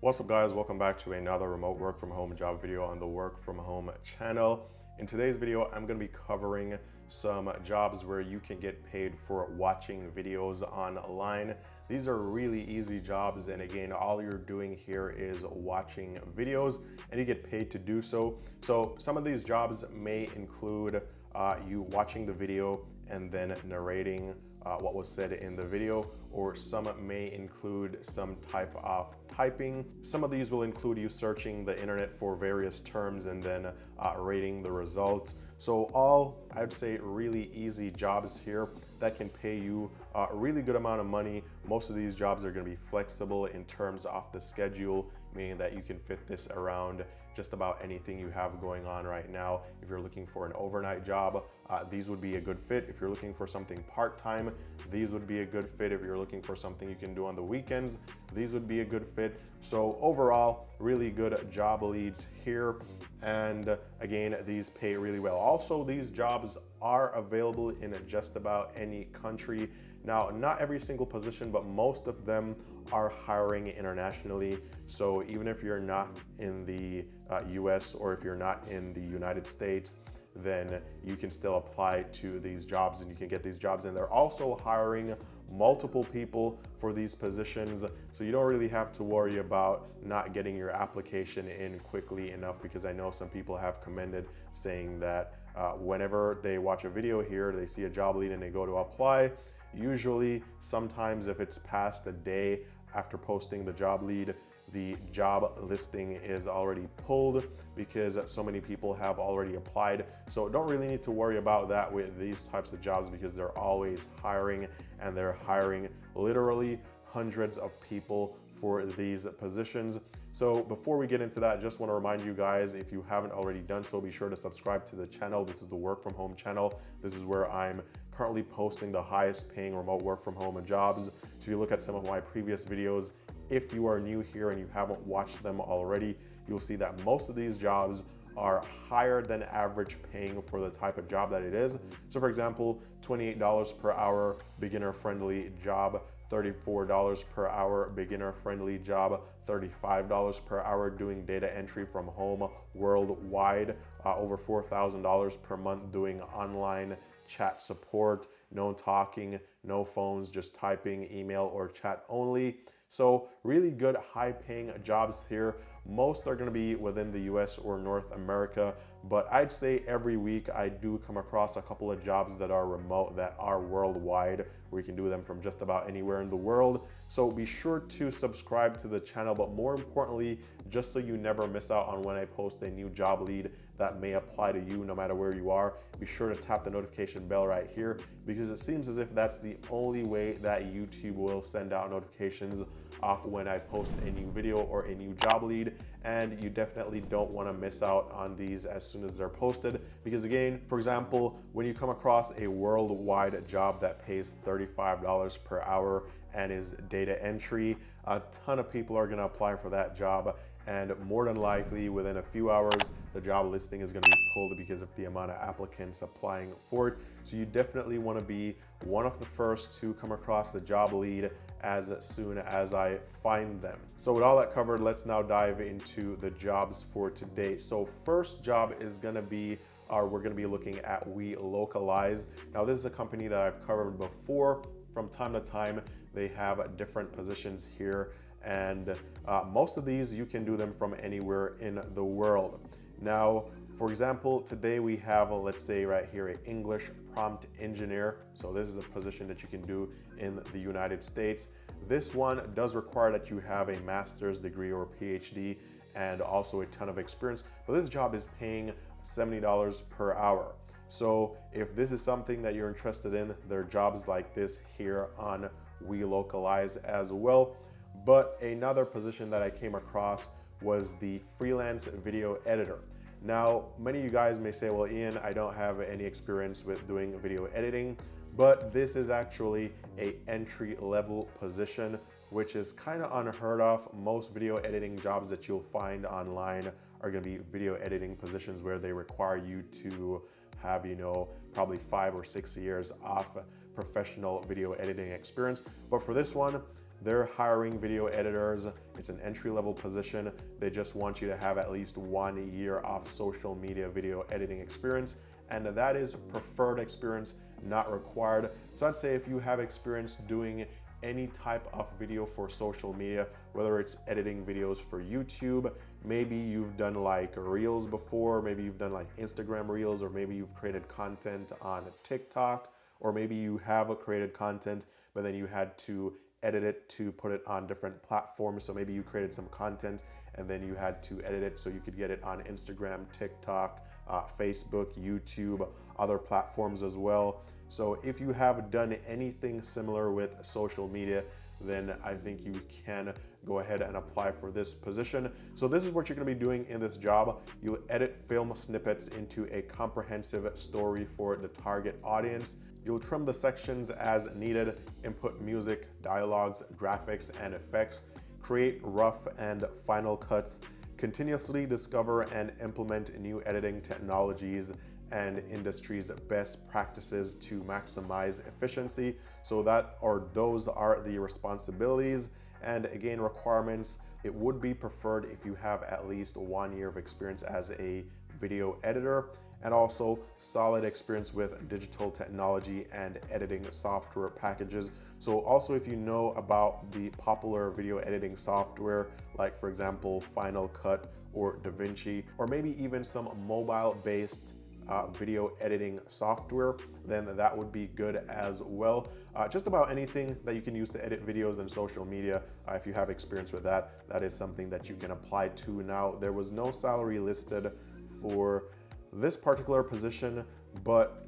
What's up guys, welcome back to another remote work from home job video on the work from home channel. In today's video, I'm going to be covering some jobs where you can get paid for watching videos online. These are really easy jobs, and again, all you're doing here is watching videos and you get paid to do so. So some of these jobs may include you watching the video and then narrating what was said in the video, or some may include some type of typing. Some of these will include you searching the internet for various terms and then rating the results. So all, I'd say, really easy jobs here that can pay you a really good amount of money. Most of these jobs are going to be flexible in terms of the schedule, meaning that you can fit this around just about anything you have going on right now. If you're looking for an overnight job, these would be a good fit. If you're looking for something part-time, these would be a good fit. If you're looking for something you can do on the weekends, these would be a good fit. So overall, really good job leads here. And again, these pay really well. Also, these jobs are available in just about any country. Now, not every single position, but most of them are hiring internationally. So even if you're not in the US, or if you're not in the United States, then you can still apply to these jobs and you can get these jobs. And they're also hiring multiple people for these positions. So you don't really have to worry about not getting your application in quickly enough, because I know some people have commented saying that whenever they watch a video here, they see a job lead and they go to apply. Usually, sometimes if it's past a day after posting the job lead, the job listing is already pulled because so many people have already applied. So don't really need to worry about that with these types of jobs, because they're always hiring, and they're hiring literally hundreds of people for these positions. So before we get into that, just want to remind you guys, if you haven't already done so, be sure to subscribe to the channel. This is the work from home channel. This is where I'm currently posting the highest paying remote work from home jobs. So if you look at some of my previous videos, if you are new here and you haven't watched them already, you'll see that most of these jobs are higher than average paying for the type of job that it is. So for example, $28 per hour beginner friendly job, $34 per hour beginner friendly job, $35 per hour doing data entry from home worldwide, over $4,000 per month doing online chat support, no talking, no phones, just typing, email or chat only. So really good high paying jobs here. Most are going to be within the US or North America, but I'd say every week I do come across a couple of jobs that are remote, that are worldwide, where you can do them from just about anywhere in the world. So be sure to subscribe to the channel, but more importantly, just so you never miss out on when I post a new job lead that may apply to you no matter where you are, be sure to tap the notification bell right here, because it seems as if that's the only way that YouTube will send out notifications off when I post a new video or a new job lead. And you definitely don't want to miss out on these as soon as they're posted, because again, for example, when you come across a worldwide job that pays $35 per hour and is data entry, a ton of people are going to apply for that job, and more than likely within a few hours the job listing is going to be pulled because of the amount of applicants applying for it. So you definitely want to be one of the first to come across the job lead as soon as I find them. So with all that covered, let's now dive into the jobs for today. So first job is going to be, we're going to be looking at Welocalize. Now this is a company that I've covered before. From time to time they have different positions here, and most of these you can do them from anywhere in the world. Now, for example, today we have, let's say right here, an English prompt engineer. So this is a position that you can do in the United States. This one does require that you have a master's degree or PhD and also a ton of experience, but this job is paying $70 per hour. So if this is something that you're interested in, there are jobs like this here on Welocalize as well. But another position that I came across was the freelance video editor. Now, many of you guys may say, well, Ian, I don't have any experience with doing video editing, but this is actually a entry-level position, which is kind of unheard of. Most video editing jobs that you'll find online are going to be video editing positions where they require you to have, probably 5 or 6 years of professional video editing experience. But for this one, They're hiring video editors. It's an entry-level position. They just want you to have at least 1 year of social media video editing experience, and that is preferred experience, not required. So I'd say if you have experience doing any type of video for social media, whether it's editing videos for YouTube, maybe you've done like Reels before, maybe you've done like Instagram Reels, or maybe you've created content on TikTok, or maybe you have created content, but then you had to edit it to put it on different platforms. So maybe you created some content and then you had to edit it so you could get it on Instagram, TikTok, Facebook, YouTube, other platforms as well. So if you have done anything similar with social media, then I think you can go ahead and apply for this position. So this is what you're gonna be doing in this job. You'll edit film snippets into a comprehensive story for the target audience. You'll trim the sections as needed, input music, dialogues, graphics, and effects, create rough and final cuts, continuously discover and implement new editing technologies and industry's best practices to maximize efficiency. So those are the responsibilities. And again, requirements, it would be preferred if you have at least 1 year of experience as a video editor, and also solid experience with digital technology and editing software packages. So also if you know about the popular video editing software, like for example, Final Cut or DaVinci, or maybe even some mobile-based video editing software, then that would be good as well. Just about anything that you can use to edit videos and social media, if you have experience with that, that is something that you can apply to. Now, there was no salary listed for this particular position, but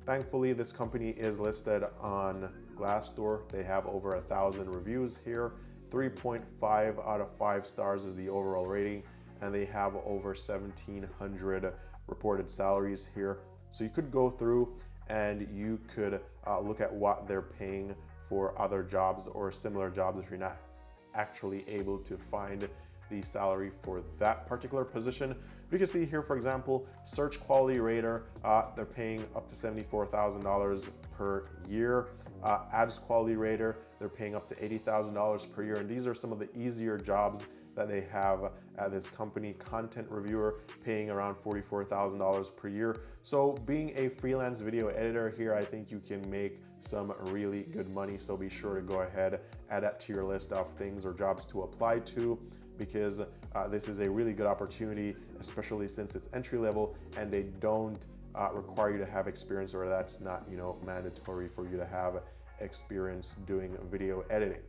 thankfully this company is listed on Glassdoor. They have over 1,000 reviews here. 3.5 out of 5 stars is the overall rating, and they have over 1,700 reported salaries here. So you could go through and you could look at what they're paying for other jobs or similar jobs if you're not actually able to find the salary for that particular position. You can see here, for example, search quality rater, they're paying up to $74,000 per year. Ads quality rater, they're paying up to $80,000 per year. And these are some of the easier jobs that they have at this company. Content reviewer, paying around $44,000 per year. So being a freelance video editor here, I think you can make some really good money. So be sure to go ahead, add that to your list of things or jobs to apply to, because this is a really good opportunity, especially since it's entry level and they don't require you to have experience, or that's not, mandatory for you to have experience doing video editing.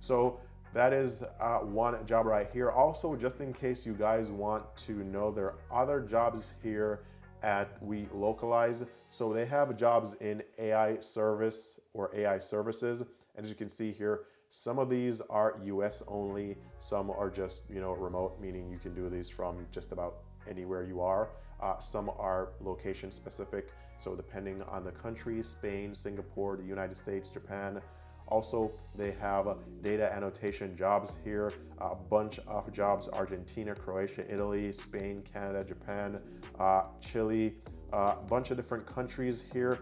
So that is one job right here. Also, just in case you guys want to know, there are other jobs here at Welocalize. So they have jobs in AI service or AI services. And as you can see here, some of these are US only, some are just, remote, meaning you can do these from just about anywhere you are. Some are location specific. So depending on the country, Spain, Singapore, the United States, Japan. Also, they have data annotation jobs here, a bunch of jobs: Argentina, Croatia, Italy, Spain, Canada, Japan, Chile, a bunch of different countries here,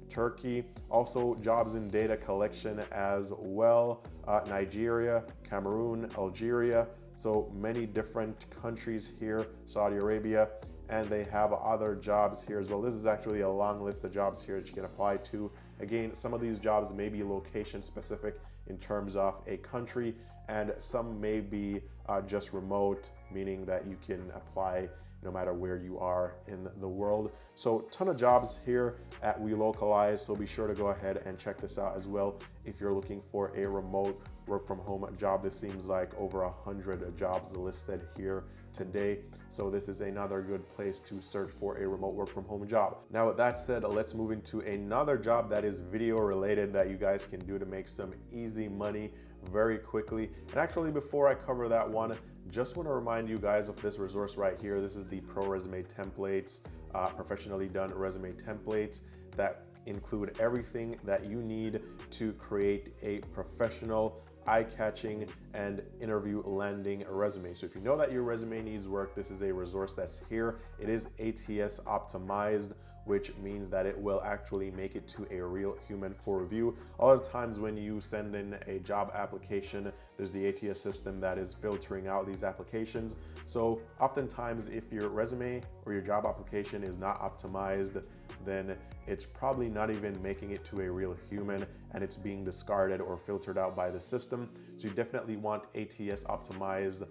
Turkey. Also jobs in data collection as well, Nigeria, Cameroon, Algeria. So many different countries here, Saudi Arabia, and they have other jobs here as well. This is actually a long list of jobs here that you can apply to. Again, some of these jobs may be location specific in terms of a country, and some may be just remote, meaning that you can apply no matter where you are in the world. So ton of jobs here at Welocalize, so be sure to go ahead and check this out as well if you're looking for a remote work from home job. This seems like over 100 jobs listed here today, so this is another good place to search for a remote work from home job. Now with that said, let's move into another job that is video related that you guys can do to make some easy money very quickly. And actually, before I cover that one, just want to remind you guys of this resource right here. This is the Pro Resume Templates, professionally done resume templates that include everything that you need to create a professional eye-catching and interview landing resume. So if you know that your resume needs work, this is a resource that's here. It is ATS optimized, which means that it will actually make it to a real human for review. A lot of times when you send in a job application, there's the ATS system that is filtering out these applications. So oftentimes if your resume or your job application is not optimized, then it's probably not even making it to a real human and it's being discarded or filtered out by the system. So you definitely want ATS optimized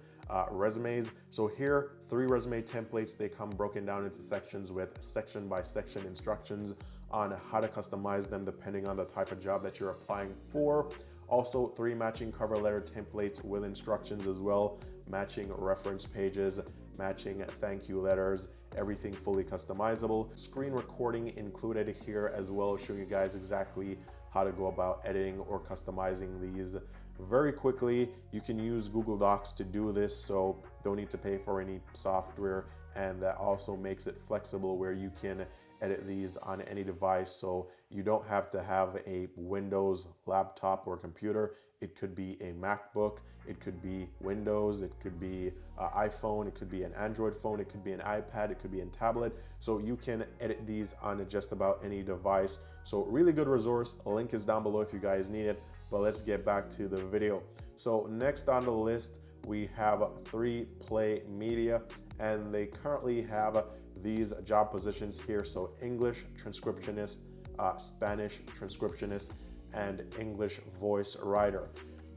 resumes. So here, 3 resume templates. They come broken down into sections with section by section instructions on how to customize them depending on the type of job that you're applying for. Also 3 matching cover letter templates with instructions as well, matching reference pages, matching thank you letters, everything fully customizable. Screen recording included here as well, showing you guys exactly how to go about editing or customizing these very quickly. You can use Google Docs to do this, so don't need to pay for any software, and that also makes it flexible where you can edit these on any device, so you don't have to have a Windows laptop or computer. It could be a MacBook, it could be Windows, it could be iPhone, it could be an Android phone, it could be an iPad, it could be a tablet. So you can edit these on just about any device. So really good resource. A link is down below if you guys need it, but let's get back to the video. So next on the list, we have 3Play Media, and they currently have these job positions here. So English transcriptionist, Spanish transcriptionist, and English voice writer.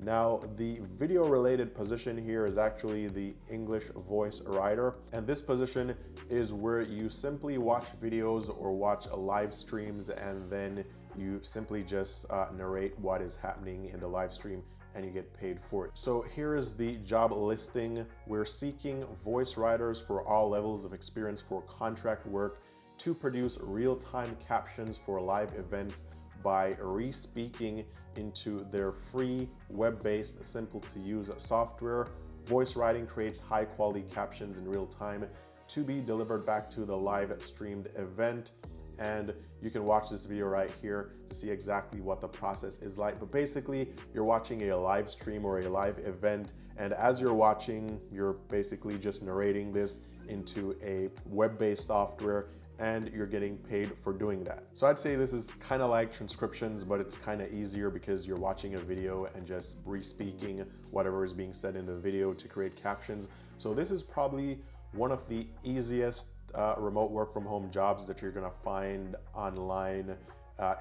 Now, the video related position here is actually the English voice writer. And this position is where you simply watch videos or watch live streams, and then you simply just narrate what is happening in the live stream and you get paid for it. So here is the job listing. We're seeking voice writers for all levels of experience for contract work to produce real-time captions for live events by re-speaking into their free web-based simple to use software. Voice writing creates high quality captions in real time to be delivered back to the live streamed event. And you can watch this video right here to see exactly what the process is like. But basically, you're watching a live stream or a live event, and as you're watching, you're basically just narrating this into a web-based software, and you're getting paid for doing that. So I'd say this is kind of like transcriptions, but it's kind of easier because you're watching a video and just re-speaking whatever is being said in the video to create captions. So this is probably one of the easiest remote work from home jobs that you're gonna find online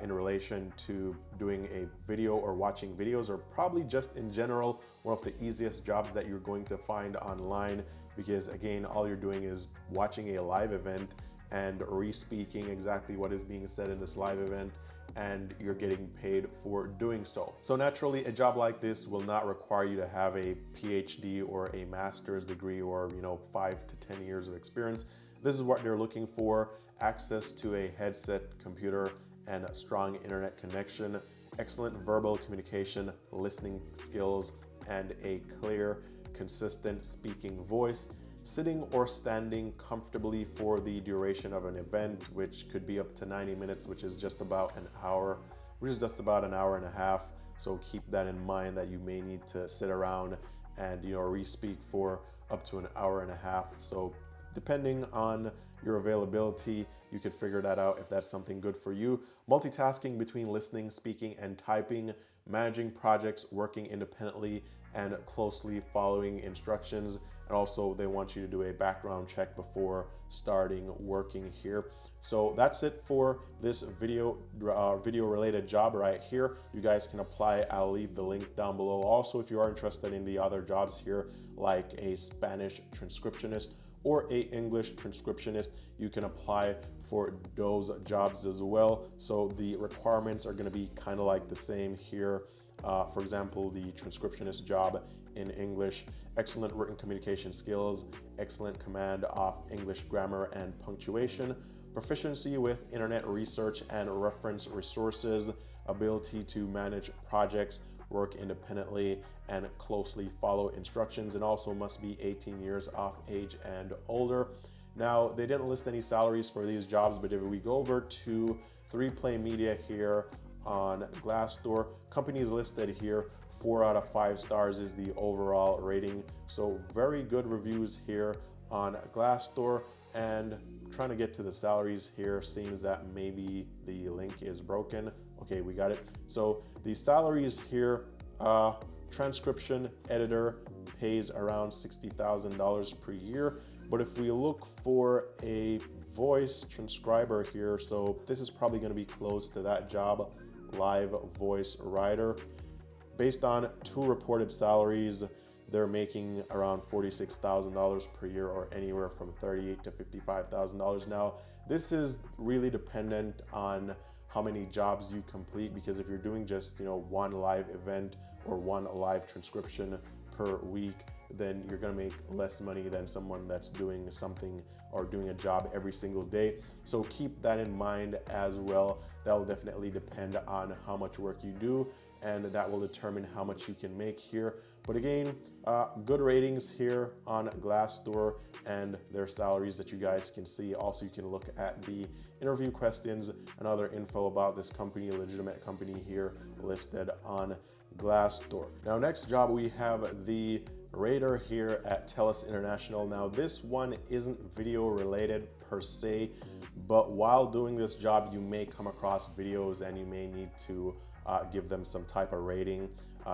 in relation to doing a video or watching videos, or probably just in general, one of the easiest jobs that you're going to find online, because again, all you're doing is watching a live event and re-speaking exactly what is being said in this live event, and you're getting paid for doing so. So naturally, a job like this will not require you to have a PhD or a master's degree or 5 to 10 years of experience. This is what they're looking for: access to a headset, computer, and a strong internet connection, excellent verbal communication, listening skills, and a clear, consistent speaking voice, sitting or standing comfortably for the duration of an event, which could be up to 90 minutes, which is just about an hour, which is just about an hour and a half. So keep that in mind, that you may need to sit around and re-speak for up to an hour and a half. So depending on your availability, you could figure that out if that's something good for you. Multitasking between listening, speaking, and typing, managing projects, working independently, and closely following instructions. And also they want you to do a background check before starting working here. So that's it for this video related job right here. You guys can apply. I'll leave the link down below. Also, if you are interested in the other jobs here, like a Spanish transcriptionist or a English transcriptionist, you can apply for those jobs as well. So the requirements are going to be kind of like the same here. For example, the transcriptionist job in English: excellent written communication skills, excellent command of English grammar and punctuation, proficiency with internet research and reference resources, ability to manage projects, work independently, and closely follow instructions, and also must be 18 years of age and older. Now, they didn't list any salaries for these jobs, but if we go over to 3Play Media here on Glassdoor, companies listed here 4 out of 5 stars is the overall rating. So very good reviews here on Glassdoor. And trying to get to the salaries here, seems that maybe the link is broken. Okay, we got it. So the salaries here, transcription editor pays around $60,000 per year. But if we look for a voice transcriber here, so this is probably going to be close to that job, live voice writer. Based on 2 reported salaries, they're making around $46,000 per year, or anywhere from $38,000 to $55,000. Now, this is really dependent on how many jobs you complete, because if you're doing just, you know, 1 live event or 1 live transcription per week, then you're gonna make less money than someone that's doing something or doing a job every single day. So keep that in mind as well. That will definitely depend on how much work you do, and that will determine how much you can make here. But again, good ratings here on Glassdoor and their salaries that you guys can see. Also, you can look at the interview questions and other info about this company, a legitimate company here listed on Glassdoor. Now, next job, we have the rater here at Telus International. Now, this one isn't video related per se, but while doing this job, you may come across videos and you may need to give them some type of rating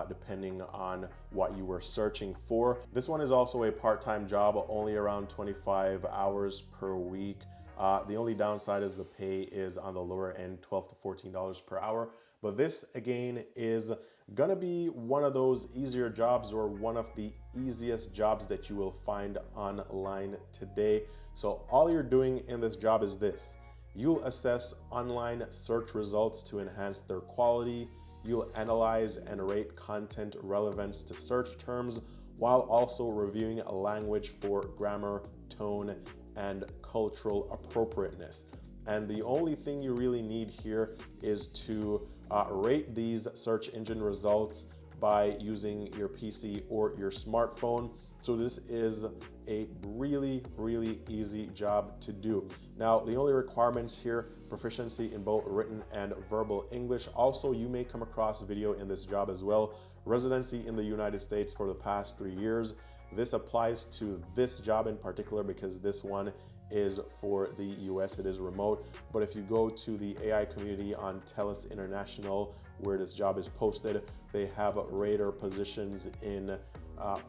depending on what you were searching for. This one is also a part-time job, only around 25 hours per week. The only downside is the pay is on the lower end, $12 to $14 per hour. But this again is gonna be one of those easier jobs, or one of the easiest jobs that you will find online today. So all you're doing in this job is this: you'll assess online search results to enhance their quality. You'll analyze and rate content relevance to search terms, while also reviewing a language for grammar, tone, and cultural appropriateness. And the only thing you really need here is to rate these search engine results by using your PC or your smartphone. So this is a really, really easy job to do. Now, the only requirements here: proficiency in both written and verbal English. Also, you may come across video in this job as well. Residency in the United States for the past 3 years. This applies to this job in particular because this one is for the US, it is remote. But if you go to the AI community on Telus International, where this job is posted, they have rater positions in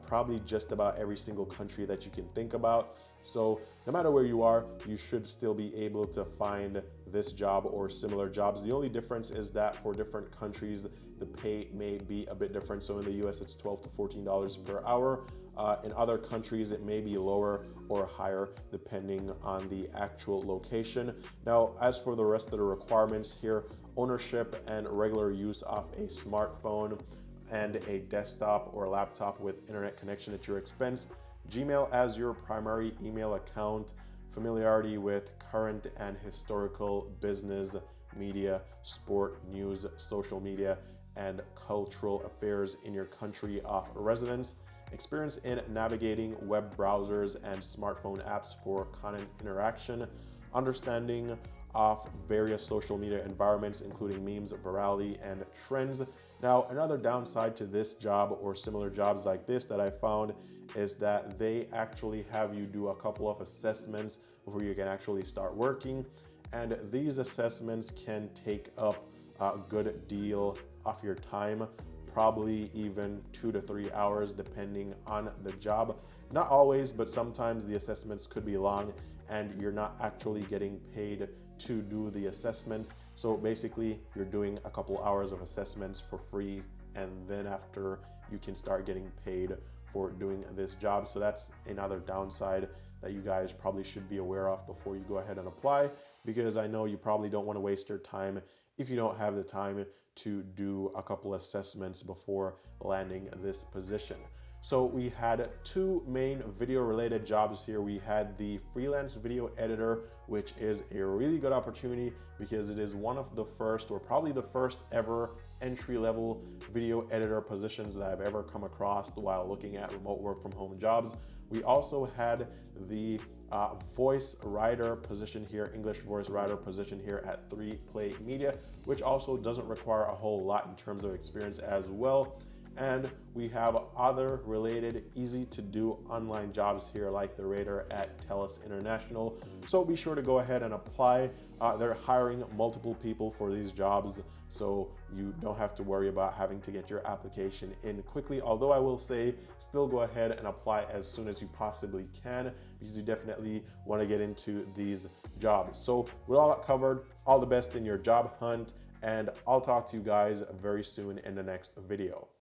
probably just about every single country that you can think about. So no matter where you are, you should still be able to find this job or similar jobs. The only difference is that for different countries, the pay may be a bit different. So in the US, it's $12 to $14 per hour. In other countries, it may be lower or higher depending on the actual location. Now, as for the rest of the requirements here: ownership and regular use of a smartphone and a desktop or laptop with internet connection at your expense, Gmail as your primary email account, familiarity with current and historical business, media, sport, news, social media, and cultural affairs in your country of residence, experience in navigating web browsers and smartphone apps for content interaction, understanding of various social media environments, including memes, virality, and trends. Now, another downside to this job or similar jobs like this that I found is that they actually have you do a couple of assessments before you can actually start working. And these assessments can take up a good deal of your time, probably even 2 to 3 hours depending on the job. Not always, but sometimes the assessments could be long and you're not actually getting paid to do the assessments. So basically you're doing a couple hours of assessments for free, and then after you can start getting paid for doing this job. So that's another downside that you guys probably should be aware of before you go ahead and apply, because I know you probably don't want to waste your time if you don't have the time to do a couple assessments before landing this position. So we had 2 main video related jobs here. We had the freelance video editor, which is a really good opportunity because it is one of the first, or probably the first ever, entry-level video editor positions that I've ever come across while looking at remote work from home jobs. We also had the voice writer position here, English voice writer position here at 3 Play Media, which also doesn't require a whole lot in terms of experience as well. And we have other related, easy to do online jobs here like the rater at Telus International. So be sure to go ahead and apply. They're hiring multiple people for these jobs, so you don't have to worry about having to get your application in quickly. Although I will say, still go ahead and apply as soon as you possibly can, because you definitely want to get into these jobs. So with all that covered, all the best in your job hunt, and I'll talk to you guys very soon in the next video.